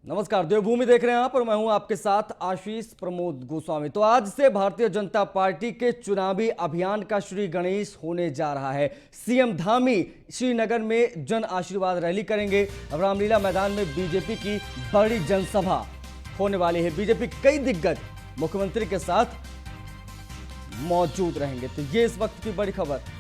नमस्कार, देवभूमि देख रहे हैं आप और मैं हूं आपके साथ आशीष प्रमोद गोस्वामी। तो आज से भारतीय जनता पार्टी के चुनावी अभियान का श्री गणेश होने जा रहा है। सीएम धामी श्रीनगर में जन आशीर्वाद रैली करेंगे। रामलीला मैदान में बीजेपी की बड़ी जनसभा होने वाली है। बीजेपी के कई दिग्गज मुख्यमंत्री के साथ मौजूद रहेंगे। तो ये इस वक्त की बड़ी खबर।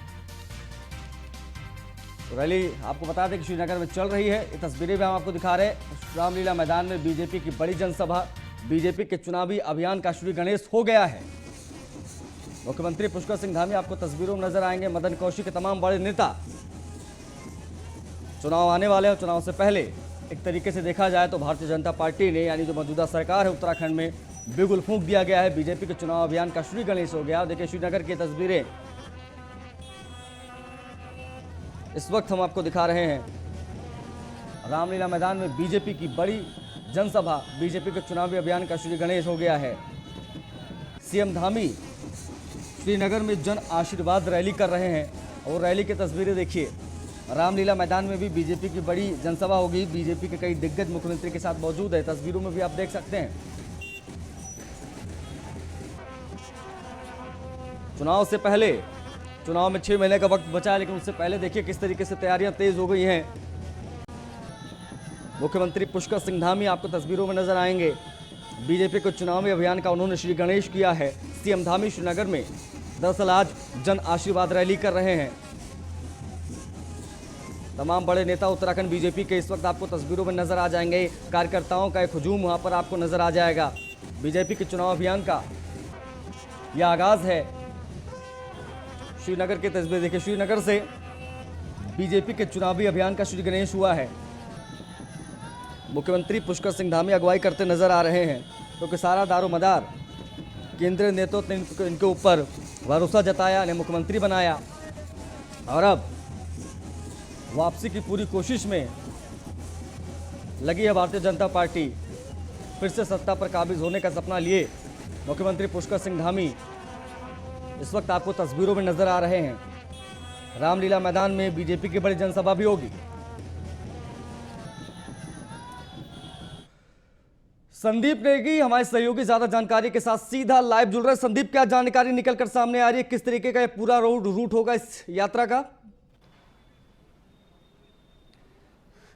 रैली आपको बता दें कि श्रीनगर में चल रही है। ये तस्वीरें भी हम आपको दिखा रहे हैं। रामलीला मैदान में बीजेपी की बड़ी जनसभा, बीजेपी के चुनावी अभियान का श्री गणेश हो गया है। मुख्यमंत्री पुष्कर सिंह धामी आपको तस्वीरों में नजर आएंगे। मदन कौशिक के तमाम बड़े नेता। चुनाव आने वाले हैं। चुनाव से पहले एक तरीके से देखा जाए तो भारतीय जनता पार्टी ने, यानी जो मौजूदा सरकार है उत्तराखंड में, बिगुल फूंक दिया गया है। बीजेपी के चुनाव अभियान का श्री गणेश हो गया। देखिए श्रीनगर की तस्वीरें इस वक्त हम आपको दिखा रहे हैं। रामलीला मैदान में बीजेपी की बड़ी जनसभा, बीजेपी के चुनावी अभियान का श्री गणेश हो गया है। सीएम धामी श्रीनगर में जन आशीर्वाद रैली कर रहे हैं और रैली की तस्वीरें देखिए। रामलीला मैदान में भी बीजेपी की बड़ी जनसभा होगी। बीजेपी के कई दिग्गज मुख्यमंत्री के साथ मौजूद है। तस्वीरों में भी आप देख सकते हैं। चुनाव से पहले, चुनाव में 6 महीने का वक्त बचा है, लेकिन उससे पहले देखिए किस तरीके से तैयारियां तेज हो गई हैं। मुख्यमंत्री पुष्कर सिंह धामी आपको तस्वीरों में नजर आएंगे। बीजेपी के चुनावी अभियान का उन्होंने श्री गणेश किया है। सीएम धामी श्रीनगर में दरअसल आज जन आशीर्वाद रैली कर रहे हैं। तमाम बड़े नेता उत्तराखंड बीजेपी के इस वक्त आपको तस्वीरों में नजर आ जाएंगे। कार्यकर्ताओं का एक हुजूम वहां पर आपको नजर आ जाएगा। बीजेपी के चुनाव अभियान का यह आगाज है। श्रीनगर की तस्वीर देखिए। श्रीनगर से बीजेपी के चुनावी अभियान का श्री गणेश हुआ है। मुख्यमंत्री पुष्कर सिंह धामी अगुवाई करते नजर आ रहे हैं, क्योंकि सारा दारोमदार केंद्रीय नेतृत्व ने इनके ऊपर भरोसा जताया, इन्हें मुख्यमंत्री बनाया और अब वापसी की पूरी कोशिश में लगी है भारतीय जनता पार्टी। फिर से सत्ता पर काबिज होने का सपना लिए मुख्यमंत्री पुष्कर सिंह धामी इस वक्त आपको तस्वीरों में नजर आ रहे हैं। रामलीला मैदान में बीजेपी की बड़ी जनसभा भी होगी। संदीप नेगी हमारे सहयोगी ज्यादा जानकारी के साथ सीधा लाइव जुड़ रहे हैं। संदीप, क्या जानकारी निकलकर सामने आ रही है? किस तरीके का पूरा रूट होगा इस यात्रा का?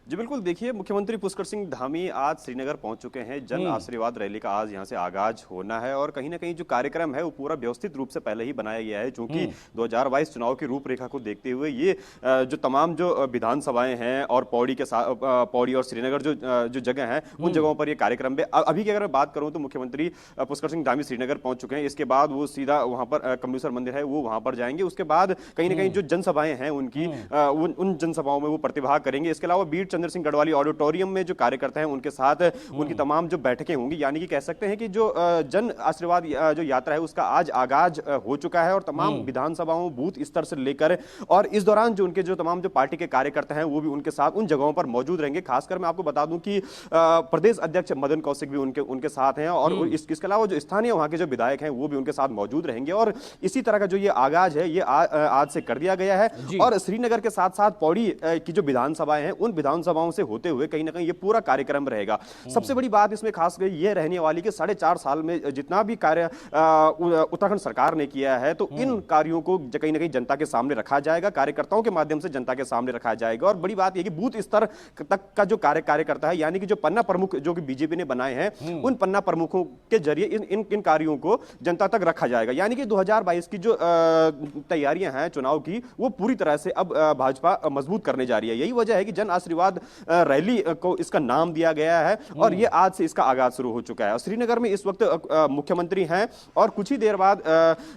जी बिल्कुल, देखिए मुख्यमंत्री पुष्कर सिंह धामी आज श्रीनगर पहुंच चुके हैं। जन आशीर्वाद रैली का आज यहां से आगाज होना है और कहीं ना कहीं जो कार्यक्रम है वो पूरा व्यवस्थित रूप से पहले ही बनाया गया है, क्योंकि 2022 चुनाव की रूपरेखा को देखते हुए ये जो तमाम जो विधानसभाएं हैं और पौड़ी के साथ, पौड़ी और श्रीनगर जो जगह है उन जगहों पर ये कार्यक्रम है। अभी की अगर मैं बात करूं तो मुख्यमंत्री पुष्कर सिंह धामी श्रीनगर पहुंच चुके हैं। इसके बाद वो सीधा वहां पर कमलेश्वर मंदिर है वो वहां पर जाएंगे। उसके बाद कहीं ना कहीं जो जनसभाएं हैं उनकी उन जनसभाओं में वो प्रतिभाग करेंगे। इसके अलावा बीर चंद्र सिंह गढ़वाली ऑडिटोरियम में जो कार्यकर्ता हैं उनके साथ उनकी तमाम जो बैठकें होंगी, यानी कि कह सकते हैं कि जो जन आशीर्वाद जो यात्रा है उसका आज आगाज हो चुका है और तमाम विधानसभाओं, बूथ स्तर से लेकर, और इस दौरान जो उनके जो तमाम जो पार्टी के कार्यकर्ता हैं वो भी उनके साथ उन जगहों पर मौजूद रहेंगे। खासकर मैं आपको बता दूं कि प्रदेश अध्यक्ष मदन कौशिक भी उनके साथ हैं और इसके अलावा जो स्थानीय वहां के जो विधायक हैं वो भी उनके साथ मौजूद रहेंगे। और इसी तरह का जो ये आगाज है ये आज से कर दिया गया है। और श्रीनगर के साथ साथ पौड़ी की जो विधानसभाएं हैं उन विधानसभाओं से होते हुए कहीं ना कहीं ये पूरा कार्यक्रम रहेगा। सबसे बड़ी बात इसमें खास ये रहने वाली कि 4.5 साल में जितना भी कार्य उत्तराखंड सरकार ने किया है तो इन कार्यों को कहीं ना कहीं जनता के सामने रखा जाएगा, कार्यकर्ताओं के माध्यम से जनता के सामने रखा जाएगा। और बड़ी बात यह कि बूथ स्तर तक का जो कार्यकर्ता है, यानी कि जो पन्ना प्रमुख जो कि बीजेपी ने बनाए हैं उन पन्ना प्रमुखों के जरिए इन कार्यों को जनता तक रखा जाएगा। यानी कि 2022 की जो तैयारियां हैं चुनाव की वो पूरी तरह से अब भाजपा मजबूत करने जा रही है। यही वजह है कि जन आशीर्वाद रैली को इसका नाम दिया गया है और ये आज से इसका आगाज शुरू हो चुका है। और श्रीनगर में इस वक्त मुख्यमंत्री हैं और कुछ ही देर बाद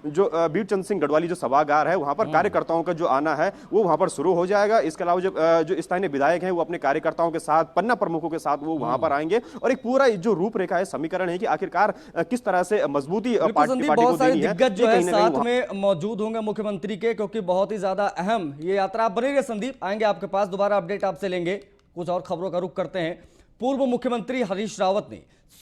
जो बीर चंद्र सिंह गढ़वाली जो सभागार है वहां पर कार्यकर्ताओं का जो आना है वो वहां पर शुरू हो जाएगा। इसके अलावा जो स्थानीय विधायक हैं वो अपने कार्यकर्ताओं के साथ, पन्ना प्रमुखों के साथ वो वहां पर आएंगे और एक पूरा जो रूपरेखा है, समीकरण है कि आखिरकार किस तरह से मजबूती पार्टी को देनी है। दिग्गज जो है साथ में मौजूद होंगे मुख्यमंत्री के, क्योंकि बहुत ही ज्यादा अहम ये यात्रा। आप बने रहिए संदीप, आएंगे आपके पास, दोबारा अपडेट आपसे लेंगे। कुछ और खबरों का रुख करते हैं। पूर्व मुख्यमंत्री हरीश रावत ने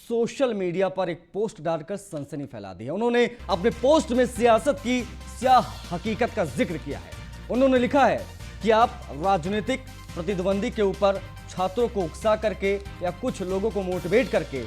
सोशल मीडिया पर एक पोस्ट डालकर सनसनी फैला दी है। उन्होंने अपने पोस्ट में सियासत की स्याह हकीकत का जिक्र किया है। उन्होंने लिखा है, कि आप राजनीतिक प्रतिद्वंदी के ऊपर छात्रों को उकसा करके या कुछ लोगों को मोटिवेट करके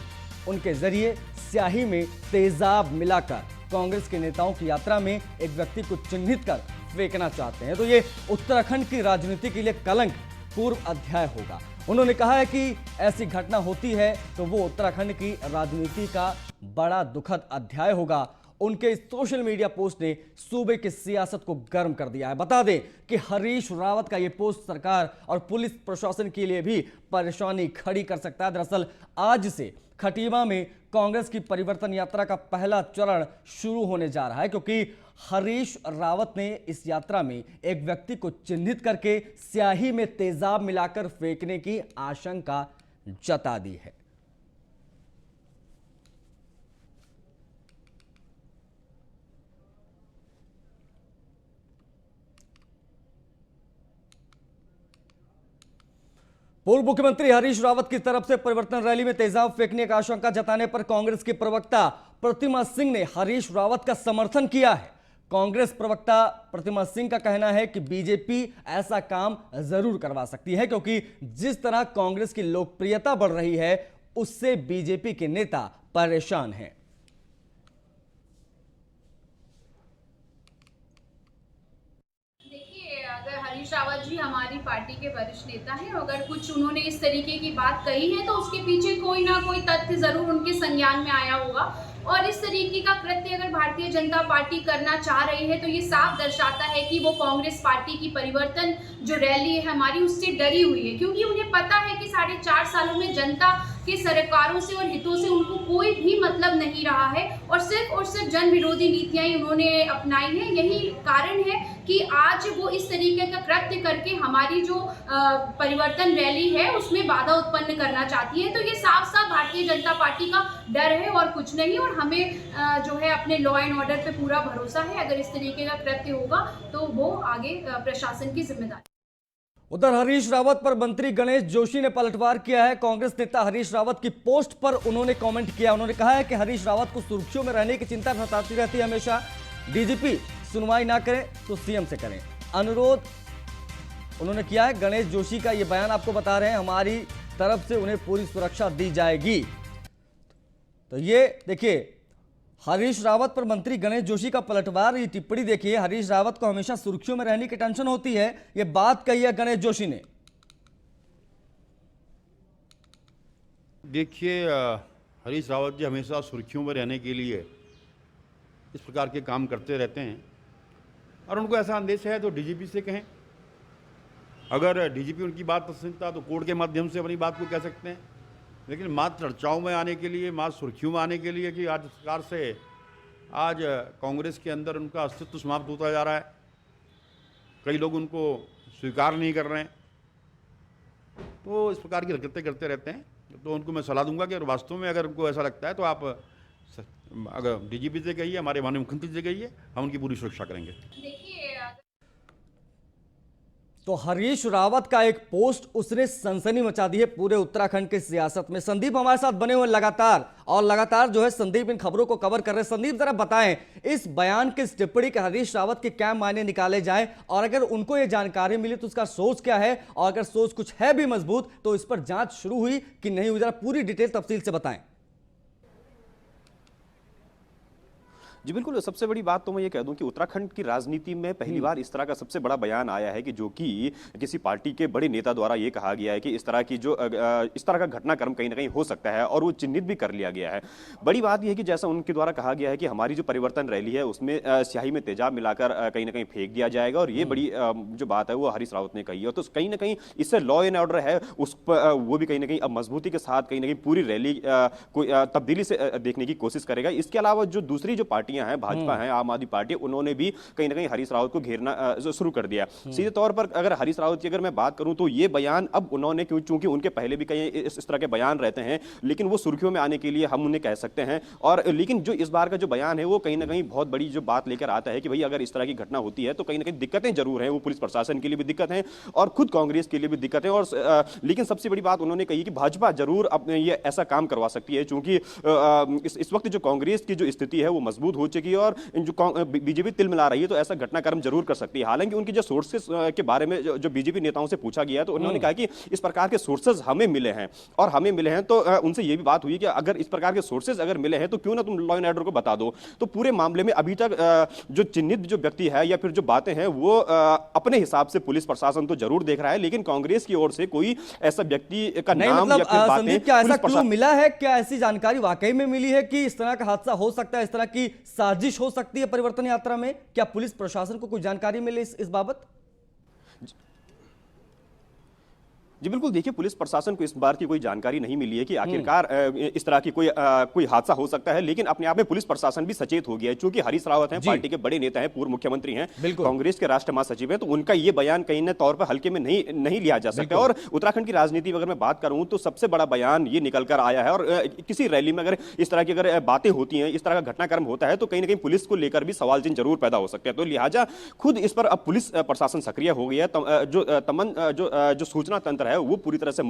उनके जरिए स्याही में तेजाब मिलाकर कांग्रेस के नेताओं की यात्रा में एक व्यक्ति को चिन्हित कर फेंकना चाहते हैं, तो ये उत्तराखंड की राजनीति के लिए कलंक पूर्व अध्याय होगा। उन्होंने कहा है कि ऐसी घटना होती है तो वो उत्तराखंड की राजनीति का बड़ा दुखद अध्याय होगा। उनके इस सोशल मीडिया पोस्ट ने सूबे की सियासत को गर्म कर दिया है। बता दें कि हरीश रावत का यह पोस्ट सरकार और पुलिस प्रशासन के लिए भी परेशानी खड़ी कर सकता है। दरअसल आज से खटीमा में कांग्रेस की परिवर्तन यात्रा का पहला चरण शुरू होने जा रहा है, क्योंकि हरीश रावत ने इस यात्रा में एक व्यक्ति को चिन्हित करके स्याही में तेजाब मिलाकर फेंकने की आशंका जता दी है। पूर्व मुख्यमंत्री हरीश रावत की तरफ से परिवर्तन रैली में तेजाब फेंकने की आशंका जताने पर कांग्रेस के प्रवक्ता प्रतिमा सिंह ने हरीश रावत का समर्थन किया है। कांग्रेस प्रवक्ता प्रतिमा सिंह का कहना है कि बीजेपी ऐसा काम जरूर करवा सकती है, क्योंकि जिस तरह कांग्रेस की लोकप्रियता बढ़ रही है उससे बीजेपी के नेता परेशान हैं। हरीश रावत जी हमारी पार्टी के वरिष्ठ नेता हैं। अगर कुछ उन्होंने इस तरीके की बात कही है तो उसके पीछे कोई ना कोई तथ्य जरूर उनके संज्ञान में आया होगा, और इस तरीके का कृत्य अगर भारतीय जनता पार्टी करना चाह रही है तो ये साफ दर्शाता है कि वो कांग्रेस पार्टी की परिवर्तन जो रैली है हमारी उससे डरी हुई है, क्योंकि उन्हें पता है कि 4.5 सालों में जनता के सरकारों से और हितों से उनको कोई भी मतलब नहीं रहा है, और सिर्फ जन विरोधी नीतियां ही उन्होंने अपनाई हैं। यही कारण है कि आज वो इस तरीके का कृत्य करके हमारी जो परिवर्तन रैली है उसमें बाधा उत्पन्न करना चाहती है। तो ये साफ साफ भारतीय जनता पार्टी का डर है और कुछ नहीं, और हमें जो है अपने लॉ एंड ऑर्डर पे पूरा भरोसा है। अगर इस तरीके का कृत्य होगा तो वो आगे प्रशासन की जिम्मेदारी। उधर हरीश रावत पर मंत्री गणेश जोशी ने पलटवार किया है। कांग्रेस नेता हरीश रावत की पोस्ट पर उन्होंने कमेंट किया। उन्होंने कहा है कि हरीश रावत को सुर्खियों में रहने की चिंता सताती रहती है हमेशा। डीजीपी सुनवाई ना करें तो सीएम से करें अनुरोध उन्होंने किया है। गणेश जोशी का यह बयान आपको बता रहे हैं, हमारी तरफ से उन्हें पूरी सुरक्षा दी जाएगी। तो ये देखिए हरीश रावत पर मंत्री गणेश जोशी का पलटवार, ये टिप्पणी देखिए। हरीश रावत को हमेशा सुर्खियों में रहने की टेंशन होती है, ये बात कही है गणेश जोशी ने। देखिए हरीश रावत जी हमेशा सुर्खियों में रहने के लिए इस प्रकार के काम करते रहते हैं, और उनको ऐसा आदेश है तो डीजीपी से कहें। अगर डीजीपी उनकी बात नहीं सुनता तो कोर्ट के माध्यम से अपनी बात को कह सकते हैं। लेकिन मात्र चर्चाओं में आने के लिए, मात्र सुर्खियों में आने के लिए कि आज सरकार से आज कांग्रेस के अंदर उनका अस्तित्व समाप्त होता जा रहा है, कई लोग उनको स्वीकार नहीं कर रहे हैं, तो इस प्रकार की हरकतें करते रहते हैं। तो उनको मैं सलाह दूंगा कि अगर वास्तव में अगर उनको ऐसा लगता है तो आप अगर डीजीपी से कहिए, हमारे माननीय मुख्यमंत्री से कहिए, हम उनकी पूरी सुरक्षा करेंगे। तो हरीश रावत का एक पोस्ट उसने सनसनी मचा दी है पूरे उत्तराखंड के सियासत में। संदीप हमारे साथ बने हुए लगातार जो है संदीप इन खबरों को कवर कर रहे हैं। संदीप जरा बताएं इस बयान के, इस टिप्पणी के हरीश रावत के क्या मायने निकाले जाएं, और अगर उनको ये जानकारी मिली तो उसका सोच क्या है, और अगर सोच कुछ है भी मजबूत तो इस पर जांच शुरू हुई कि नहीं हुई, जरा पूरी डिटेल तफसील से बताएं। जी बिल्कुल, सबसे बड़ी बात तो मैं ये कह दूं कि उत्तराखंड की राजनीति में पहली बार इस तरह का सबसे बड़ा बयान आया है कि जो कि किसी पार्टी के बड़े नेता द्वारा ये कहा गया है कि इस तरह का घटनाक्रम कहीं ना कहीं हो सकता है, और वो चिन्हित भी कर लिया गया है। बड़ी बात यह है कि जैसा उनके द्वारा कहा गया है कि हमारी जो परिवर्तन रैली है उसमें स्याही में तेजाब मिलाकर कहीं ना कहीं फेंक दिया जाएगा, और ये बड़ी जो बात है वो हरीश रावत ने कही है। तो कहीं ना कहीं इससे लॉ एंड ऑर्डर है उस पर वो भी कहीं ना कहीं अब मजबूती के साथ कहीं ना कहीं पूरी रैली को तब्दीली से देखने की कोशिश करेगा। इसके अलावा जो दूसरी जो पार्टियां हैं, भाजपा है, आम आदमी पार्टी, उन्होंने भी कहीं ना कहीं हरीश रावत को घेरना शुरू कर दिया। सीधे तौर पर अगर हरीश रावत की अगर मैं बात करूं तो ये बयान अब उन्होंने, चूंकि उनके पहले भी कई इस तरह के बयान रहते हैं, लेकिन वो सुर्खियों में आने के लिए हम उन्हें कह सकते हैं। और लेकिन जो इस बार का जो बयान है वो कहीं ना कहीं बहुत बड़ी जो बात लेकर आता है कि भाई अगर इस तरह की घटना होती है तो कहीं ना कहीं दिक्कतें जरूर हैं, वो पुलिस प्रशासन के लिए भी दिक्कत है और खुद कांग्रेस के लिए भी दिक्कत है। और लेकिन सबसे बड़ी बात उन्होंने कही कि भाजपा जरूर अब ये ऐसा काम करवा सकती है, चूंकि इस वक्त जो कांग्रेस की जो स्थिति है वो मजबूत हो चुकी है और जो बीजेपी तिल मिला रही है तो ऐसा घटनाक्रम जरूर कर सकती है। हालांकि उनकी जो सोर्सेस के बारे में जो बीजेपी नेताओं से पूछा गया तो उन्होंने कहा कि इस प्रकार के सोर्सेज हमें मिले हैं और हमें मिले हैं, तो उनसे यह भी बात हुई कि अगर इस प्रकार के सोर्सेज अगर मिले हैं तो क्यों ना तुम लॉ एंड ऑर्डर को बता दो। तो पूरे मामले में अभी तक जो चिन्हित जो व्यक्ति है या फिर जो बातें हैं वो अपने हिसाब से पुलिस प्रशासन तो जरूर देख रहा है, लेकिन कांग्रेस की ओर से कोई ऐसा व्यक्ति का नाम मतलब या फिर बातें संदीप, क्या ऐसा क्लू मिला है? क्या ऐसी जानकारी वाकई में मिली है कि इस तरह का हादसा हो सकता है, इस तरह की साजिश हो सकती है परिवर्तन यात्रा में? क्या पुलिस प्रशासन को कुछ जानकारी मिली इस बाबत? जी बिल्कुल, देखिए पुलिस प्रशासन को इस बार की कोई जानकारी नहीं मिली है कि आखिरकार इस तरह की कोई हादसा हो सकता है, लेकिन अपने आप में पुलिस प्रशासन भी सचेत हो गया है। चूंकि हरीश रावत हैं, पार्टी के बड़े नेता हैं, पूर्व मुख्यमंत्री हैं, कांग्रेस के राष्ट्रीय महासचिव हैं, तो उनका ये बयान कहीं ना तौर पर हल्के में नहीं लिया जा सकता। और उत्तराखंड की राजनीति अगर मैं बात करूं तो सबसे बड़ा बयान ये निकल कर आया है। और किसी रैली में अगर इस तरह की अगर बातें होती हैं, इस तरह का घटनाक्रम होता है तो कहीं ना कहीं पुलिस को लेकर भी सवाल चिन्ह जरूर पैदा हो सकते हैं। तो लिहाजा खुद इस पर अब पुलिस प्रशासन सक्रिय हो गया है। जो सूचना तंत्र है वो पूरी तरह से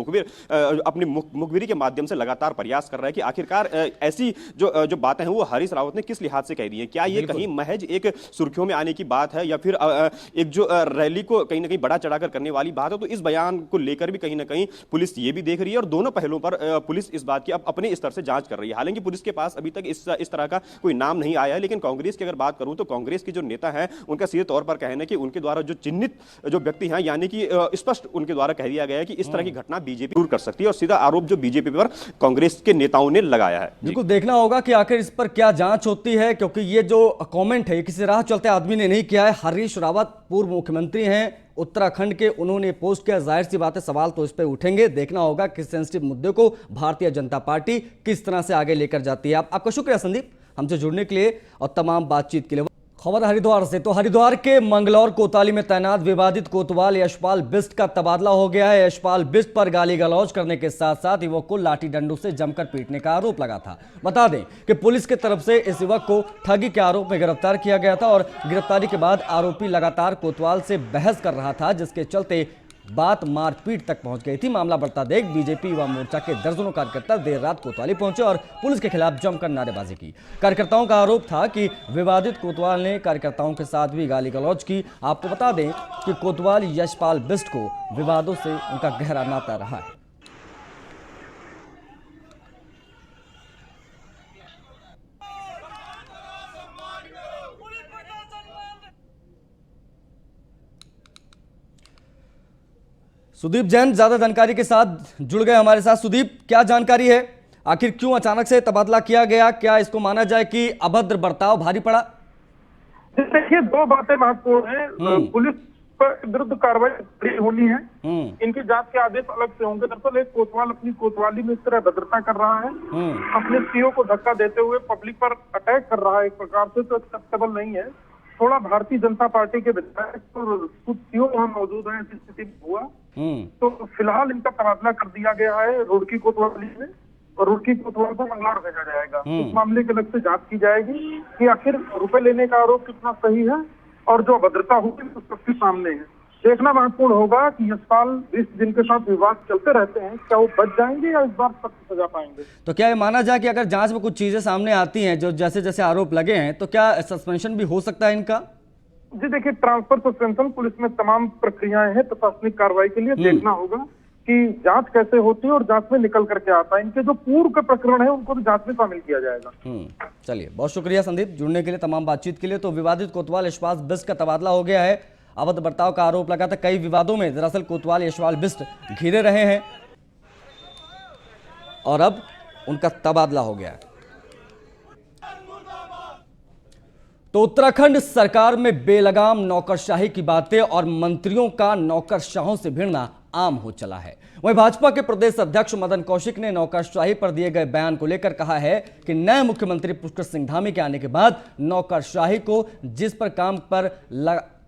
अपनी मुखबिरी के माध्यम से लगातार प्रयास कर रहा है कि आखिरकार ऐसी जो बातें हैं वो हरीश रावत ने किस लिहाज से कह दी है। क्या ये कहीं महज एक सुर्खियों में आने की बात है या फिर एक जो रैली को कहीं ना कहीं बड़ा चढ़ाकर करने वाली बात है? तो इस बयान को लेकर भी कहीं ना कहीं पुलिस ये भी देख रही है और दोनों पहलुओं पर पुलिस इस बात की अब अपने स्तर से जांच कर रही है। हालांकि पुलिस के पास अभी तक इस तरह का कोई नाम नहीं आया है, लेकिन कांग्रेस की अगर बात करूं तो कांग्रेस के जो नेता हैं उनका सीधे तौर पर कहना है कि उनके द्वारा जो चिन्हित जो व्यक्ति हैं, यानी कि स्पष्ट उनके द्वारा कह दिया गया है कि इस तरह की घटना बीजेपी दूर कर सकती है और सीधा आरोप जो बीजेपी पर कांग्रेस के नेताओं ने लगाया है। बिल्कुल देखना होगा कि आखिर इस पर क्या जांच होती है, क्योंकि ये जो कमेंट है ये किसी राह चलते आदमी ने नहीं किया है। हरीश रावत पूर्व मुख्यमंत्री हैं उत्तराखंड के, उन्होंने पोस्ट किया, जाहिर सी बात है सवाल तो इस पर उठेंगे। देखना होगा किस सेंसिटिव मुद्दे को भारतीय जनता पार्टी किस तरह से आगे लेकर जाती है। आपका शुक्रिया संदीप हमसे जुड़ने के लिए और तमाम बातचीत के लिए। खबर हरिद्वार से, तो हरिद्वार के मंगलौर कोतवाली में तैनात विवादित कोतवाल यशपाल बिष्ट का तबादला हो गया है। यशपाल बिष्ट पर गाली गलौज करने के साथ साथ युवक को लाठी डंडों से जमकर पीटने का आरोप लगा था। बता दें कि पुलिस की तरफ से इस युवक को ठगी के आरोप में गिरफ्तार किया गया था और गिरफ्तारी के बाद आरोपी लगातार कोतवाल से बहस कर रहा था, जिसके चलते बात मारपीट तक पहुंच गई थी। मामला बढ़ता देख बीजेपी युवा मोर्चा के दर्जनों कार्यकर्ता देर रात कोतवाली पहुंचे और पुलिस के खिलाफ जमकर नारेबाजी की। कार्यकर्ताओं का आरोप था कि विवादित कोतवाल ने कार्यकर्ताओं के साथ भी गाली गलौज की। आपको बता दें कि कोतवाल यशपाल बिष्ट को विवादों से उनका गहरा नाता रहा है। सुदीप जैन ज्यादा जानकारी के साथ जुड़ गए हमारे साथ। सुदीप, क्या जानकारी है, आखिर क्यों अचानक से तबादला किया गया? क्या इसको माना जाए कि अभद्र बर्ताव भारी पड़ा? देखिए, दो बातें महत्वपूर्ण हैं। पुलिस पर विरुद्ध कार्रवाई होनी है, इनकी जांच के आदेश अलग से होंगे। दरअसल एक कोतवाल अपनी कोतवाली में इस तरह भद्रता कर रहा है, अपने सीओ को धक्का देते हुए पब्लिक पर अटैक कर रहा है, एक प्रकार से तो एक्सेप्टेबल नहीं है। थोड़ा भारतीय जनता पार्टी के विधायक और कुछ सीओ वहां मौजूद है, ऐसी स्थिति में हुआ। तो फिलहाल इनका तबादला कर दिया गया है रुड़की कोतवाली में और रुड़की कोतवाल को मंगलौर भेजा जाएगा। इस मामले के अलग से जांच की जाएगी कि आखिर रुपए लेने का आरोप कितना सही है और जो अभद्रता होगी वो सबके सामने है। देखना महत्वपूर्ण होगा कि यशपाल बिष्ट जिनके साथ विवाद चलते रहते हैं, क्या वो बच जाएंगे या इस बार सख्त सजा पाएंगे? तो क्या ये माना जाए कि अगर जांच में कुछ चीजें सामने आती हैं जो जैसे जैसे आरोप लगे हैं तो क्या सस्पेंशन भी हो सकता है इनका? जी देखिए, ट्रांसफर सस्पेंशन पुलिस में तमाम प्रक्रियाएं हैं प्रशासनिक कार्रवाई के लिए। देखना होगा कि जांच कैसे होती है और जांच में निकल करके आता है। इनके जो पूर्व के प्रकरण है उनको भी जांच में शामिल किया जाएगा। चलिए, बहुत शुक्रिया संदीप जुड़ने के लिए, तमाम बातचीत के लिए। तो विवादित कोतवाल यशपाल बिष्ट का तबादला हो गया है। अवैध बर्ताव का आरोप लगा था। कई विवादों में दरअसल कोतवाल यशपाल बिष्ट घिरे रहे हैं और अब उनका तबादला हो गया है। तो उत्तराखंड सरकार में बेलगाम नौकरशाही की बातें और मंत्रियों का नौकरशाहों से भिड़ना आम हो चला है। वहीं भाजपा के प्रदेश अध्यक्ष मदन कौशिक ने नौकरशाही पर दिए गए बयान को लेकर कहा है कि नए मुख्यमंत्री पुष्कर सिंह धामी के आने के बाद नौकरशाही को जिस पर काम पर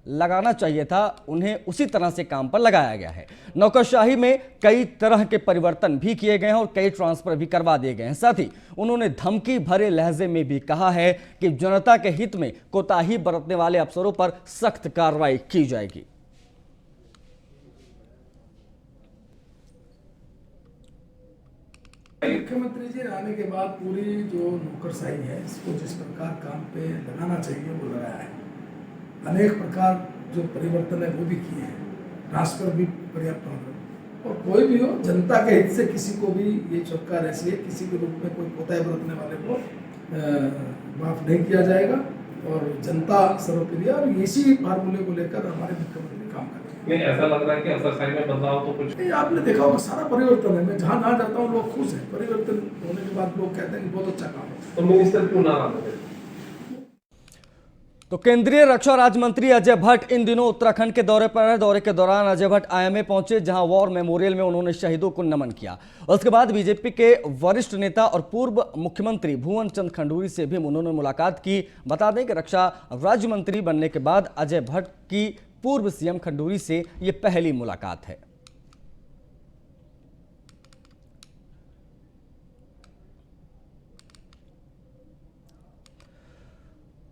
लगाना चाहिए था उन्हें उसी तरह से काम पर लगाया गया है। नौकरशाही में कई तरह के परिवर्तन भी किए गए हैं और कई ट्रांसफर भी करवा दिए गए हैं। साथ ही उन्होंने धमकी भरे लहजे में भी कहा है कि जनता के हित में कोताही बरतने वाले अफसरों पर सख्त कार्रवाई की जाएगी। मुख्यमंत्री जी आने के बाद पूरी जो नौकरशाही है इसको जिस प्रकार काम पे लगाना चाहिए वो लगाया है। अनेक प्रकार जो परिवर्तन है वो भी किए हैं, ट्रांसफर भी पर्याप्त मात्रा और कोई भी हो जनता के हित से किसी को भी ये सरकार ऐसी है किसी के रूप में कोई कोताही बरतने वाले को माफ नहीं किया जाएगा और जनता सर्वप्रिय और इसी फार्मूले को लेकर हमारे मुख्यमंत्री काम कर रहे हैं। नहीं, ऐसा लग रहा है कि अफसरशाही में बदलाव तो कुछ नहीं, आपने देखा होगा सारा परिवर्तन है। मैं जहाँ जाता हूँ लोग खुश हैं, परिवर्तन होने के बाद लोग कहते हैं कि बहुत अच्छा काम है। तो मिनिस्टर क्यों नाराज है? तो केंद्रीय रक्षा राज्य मंत्री अजय भट्ट इन दिनों उत्तराखंड के दौरे पर है। दौरे के दौरान अजय भट्ट IMA पहुंचे, जहां वॉर मेमोरियल में उन्होंने शहीदों को नमन किया। उसके बाद बीजेपी के वरिष्ठ नेता और पूर्व मुख्यमंत्री भुवन चंद खंडूरी से भी उन्होंने मुलाकात की। बता दें कि रक्षा राज्य मंत्री बनने के बाद अजय भट्ट की पूर्व CM खंडूरी से यह पहली मुलाकात है।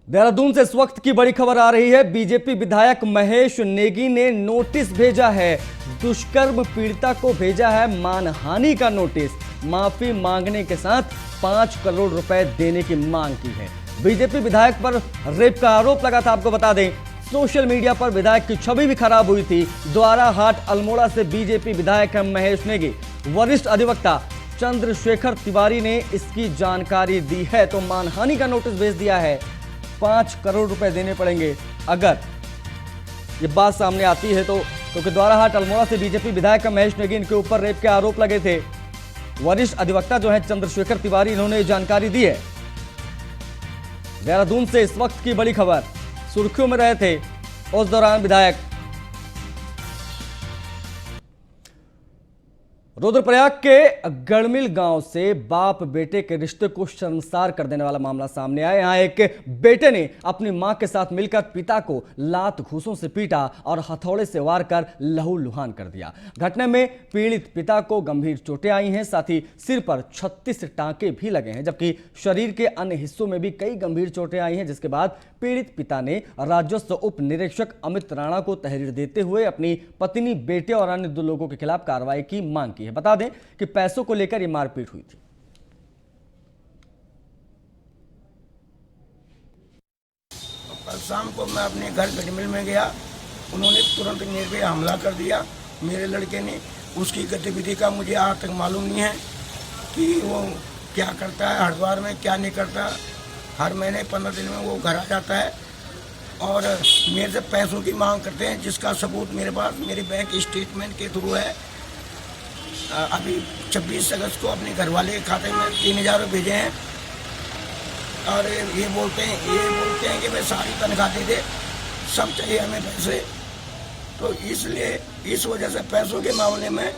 देहरादून से इस वक्त की बड़ी खबर आ रही है। बीजेपी विधायक महेश नेगी ने नोटिस भेजा है। दुष्कर्म पीड़िता को भेजा है मानहानि का नोटिस। माफी मांगने के साथ 5 करोड़ रुपए देने की मांग की है। बीजेपी विधायक पर रेप का आरोप लगा था। आपको बता दें सोशल मीडिया पर विधायक की छवि भी खराब हुई थी। द्वारा हाट अल्मोड़ा से बीजेपी विधायक महेश नेगी वरिष्ठ अधिवक्ता चंद्रशेखर तिवारी ने इसकी जानकारी दी है। तो मानहानि का नोटिस भेज दिया है। 5 करोड़ रुपए देने पड़ेंगे अगर ये बात सामने आती है तो। क्योंकि द्वाराहाट अल्मोड़ा से बीजेपी विधायक महेश नेगी इनके ऊपर रेप के आरोप लगे थे। वरिष्ठ अधिवक्ता जो है चंद्रशेखर तिवारी, इन्होंने ये जानकारी दी है। देहरादून से इस वक्त की बड़ी खबर, सुर्खियों में रहे थे उस दौरान विधायक। रुद्रप्रयाग के गड़मिल गांव से बाप बेटे के रिश्ते को शर्मसार कर देने वाला मामला सामने आया। यहां एक बेटे ने अपनी मां के साथ मिलकर पिता को लात घूंसों से पीटा और हथौड़े से वार कर लहूलुहान कर दिया। घटना में पीड़ित पिता को गंभीर चोटें आई हैं, साथ ही सिर पर 36 टांके भी लगे हैं, जबकि शरीर के अन्य हिस्सों में भी कई गंभीर चोटें आई हैं। जिसके बाद पीड़ित पिता ने राजस्व उप निरीक्षक अमित राणा को तहरीर देते हुए अपनी पत्नी, बेटे और अन्य 2 लोगों के खिलाफ कार्रवाई की मांग की है। बता दें कि पैसों को लेकर यह मारपीट हुई थी। कल शाम को मैं अपने घर गड़मिल में गया, उन्होंने तुरंत मेरे पे हमला कर दिया। मेरे लड़के ने, उसकी गतिविधि का मुझे आज तक मालूम नहीं है कि वो क्या करता है, हरिद्वार में क्या नहीं करता। हर महीने 15 दिन में वो घर आ जाता है और मेरे से पैसों की मांग करते हैं, जिसका सबूत मेरे पास मेरे बैंक स्टेटमेंट के थ्रू है। अभी 26 अगस्त को अपने घरवाले के खाते में 3000 रुपये भेजे हैं और ये बोलते हैं कि भाई सारी तनख्वाह दे दे, सब चाहिए हमें पैसे। तो इसलिए इस वजह से पैसों के मामले में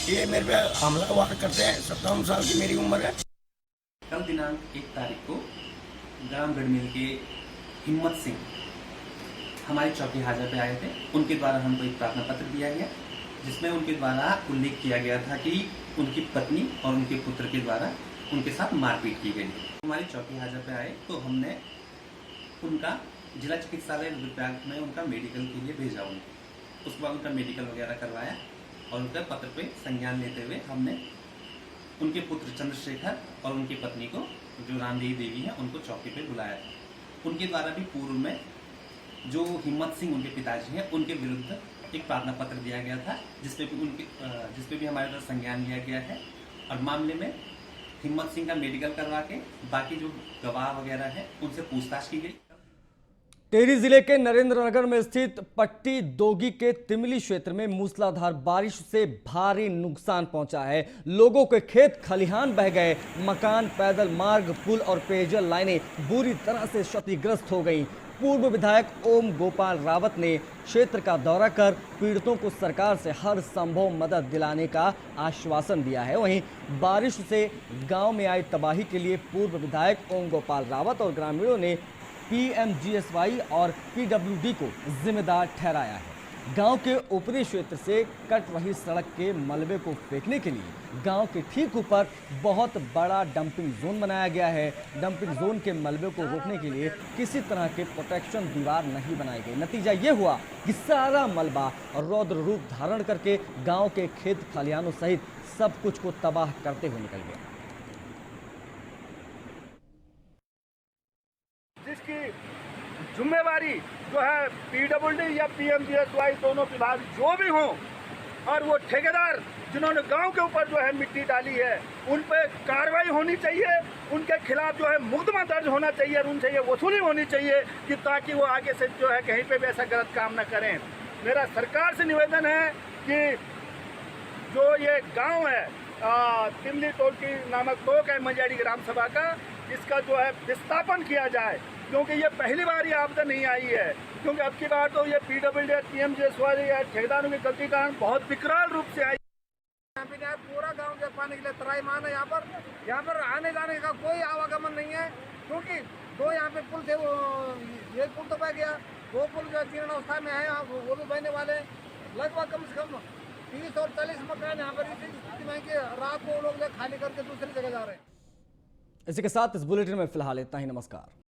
ये मेरे पे हमलावर करते हैं। 57 साल की मेरी उम्र है। कल दिनांक 1 तारीख को ग्राम गड़मिल के हिम्मत सिंह हमारी चौकी हाजिर पे आए थे। उनके द्वारा हमको एक प्रार्थना पत्र दिया गया, जिसमें उनके द्वारा उल्लेख किया गया था कि उनकी पत्नी और उनके पुत्र के द्वारा उनके साथ मारपीट की गई। हमारी चौकी हाजिर पे आए तो हमने उनका जिला चिकित्सालय रुद्रप्रयाग में उनका मेडिकल के लिए भेजा। उसके बाद उनका मेडिकल वगैरह करवाया और उनके पत्र पे संज्ञान लेते हुए हमने उनके पुत्र चंद्रशेखर और उनकी पत्नी को, जो रामदेवी देवी हैं, उनको चौकी पे बुलाया। उनके द्वारा भी पूर्व में जो हिम्मत सिंह उनके पिताजी हैं, उनके विरुद्ध एक प्रार्थना पत्र दिया गया था, जिसपे भी हमारे द्वारा संज्ञान लिया गया है और मामले में हिम्मत सिंह का मेडिकल करवा के बाकी जो गवाह वगैरह है उनसे पूछताछ की गई। टिहरी जिले के नरेंद्रनगर में स्थित पट्टी दोगी के तिमली क्षेत्र में मूसलाधार बारिश से भारी नुकसान पहुंचा है। लोगों के खेत खलिहान बह गए, मकान, पैदल मार्ग, पुल और पेयजल लाइनें बुरी तरह से क्षतिग्रस्त हो गईं। पूर्व विधायक ओम गोपाल रावत ने क्षेत्र का दौरा कर पीड़ितों को सरकार से हर संभव मदद दिलाने का आश्वासन दिया है। वहीं बारिश से गांव में आई तबाही के लिए पूर्व विधायक ओम गोपाल रावत और ग्रामीणों ने PMGSY और PWD को जिम्मेदार ठहराया है। गांव के ऊपरी क्षेत्र से कट रही सड़क के मलबे को फेंकने के लिए गांव के ठीक ऊपर बहुत बड़ा डंपिंग जोन बनाया गया है। डंपिंग जोन के मलबे को रोकने के लिए किसी तरह के प्रोटेक्शन दीवार नहीं बनाई गई। नतीजा ये हुआ कि सारा मलबा रौद्र रूप धारण करके गांव के खेत खलिहानों सहित सब कुछ को तबाह करते हुए निकल गया। जिसकी जिम्मेवारी जो है पीडब्ल्यूडी या पीएमजीएसवाई दोनों विभाग जो भी हों, और वो ठेकेदार जिन्होंने गांव के ऊपर जो है मिट्टी डाली है उन पे कार्रवाई होनी चाहिए, उनके खिलाफ जो है मुकदमा दर्ज होना चाहिए और उनसे ये वसूली होनी चाहिए कि ताकि वो आगे से जो है कहीं पे भी ऐसा गलत काम न करें। मेरा सरकार से निवेदन है कि जो ये गांव है तिमली टोलकी नामक टोक है मंजारी ग्राम सभा का, इसका जो है विस्थापन किया जाए, क्योंकि ये पहली बार ये आपदा नहीं आई है। क्योंकि अब की बार तो ये पीडब्ल्यूडी या पीएमजीएसवाई या ठेकेदारों की गलती कारण बहुत विकराल रूप से आई। यहाँ पे पूरा गांव के पाने के लिए तराईमान है। यहाँ पर आने जाने का कोई आवागमन नहीं है, क्योंकि दो यहाँ पे पुल थे, वो ये पुल तो बह गया, दो पुल जो जीर्ण अवस्था में है वो भी बहने वाले। लगभग कम से कम 30 और 40 मकान यहाँ पर इसी स्थिति में कि रात को लोग खाली करके दूसरी जगह जा रहे हैं। इसी के साथ इस बुलेटिन में फिलहाल इतना ही। नमस्कार।